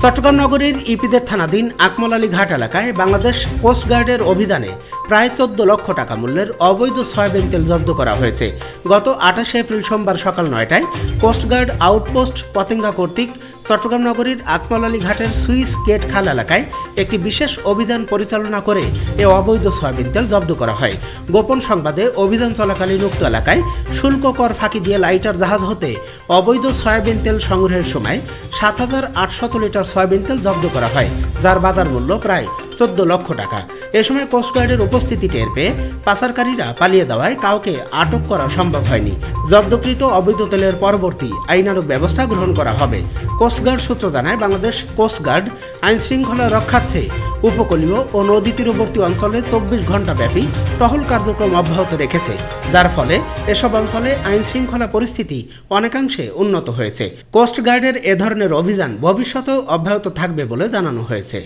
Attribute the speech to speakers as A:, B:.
A: চট্টগ্রাম নগরীর ইপিজেড থানাধীন আকমল আলী ঘাট এলাকায় বাংলাদেশ কোস্টগার্ডের অভিযানে প্রায় 14 লক্ষ টাকা মূল্যের অবৈধ সয়াবিন তেল জব্দ করা হয়েছে। গত 28 এপ্রিল সোমবার সকাল 9টায় কোস্টগার্ড আউটপোস্ট পতেঙ্গা কর্তৃক চট্টগ্রাম নগরীর আকমল আলী ঘাটের সুইস গেট খাল এলাকায় একটি বিশেষ অভিযান পরিচালনা করে এ অবৈধ সয়াবিন তেল জব্দ করা হয়। গোপন সংবাদে অভিযান চলাকালীন উক্ত এলাকায় শুল্ক কর ফাঁকি দিয়ে লাইটার জাহাজ হতে অবৈধ সয়াবিন তেল সংগ্রহের সময় 7,800 লিটার সয়াবিন তেল জব্দ করা হয়, যার বাজার মূল্য প্রায় 14 লক্ষ টাকা। এ সময় কোস্টগার্ডের উপস্থিতি টের পেয়ে পাচারকারীরা পালিয়ে দেওয়ায় কাউকে আটক করা সম্ভব হয়নি। জব্দকৃত অবৈধ তেলের পরবর্তী আইনানুগ ব্যবস্থা গ্রহণ করা হবে। কোস্টগার্ড সূত্র জানায়, বাংলাদেশ কোস্টগার্ড আইন শৃঙ্খলা রক্ষার্থে উপকূলীয় ও নদী তীরবর্তী অঞ্চলে 24 ঘণ্টা ব্যাপী টহল কার্যক্রম অব্যাহত রেখেছে, যার ফলে এসব অঞ্চলে আইন শৃঙ্খলা পরিস্থিতি অনেকাংশে উন্নত হয়েছে। কোস্টগার্ডের এ ধরনের অভিযান ভবিষ্যতেও অব্যাহত থাকবে বলে জানানো হয়েছে।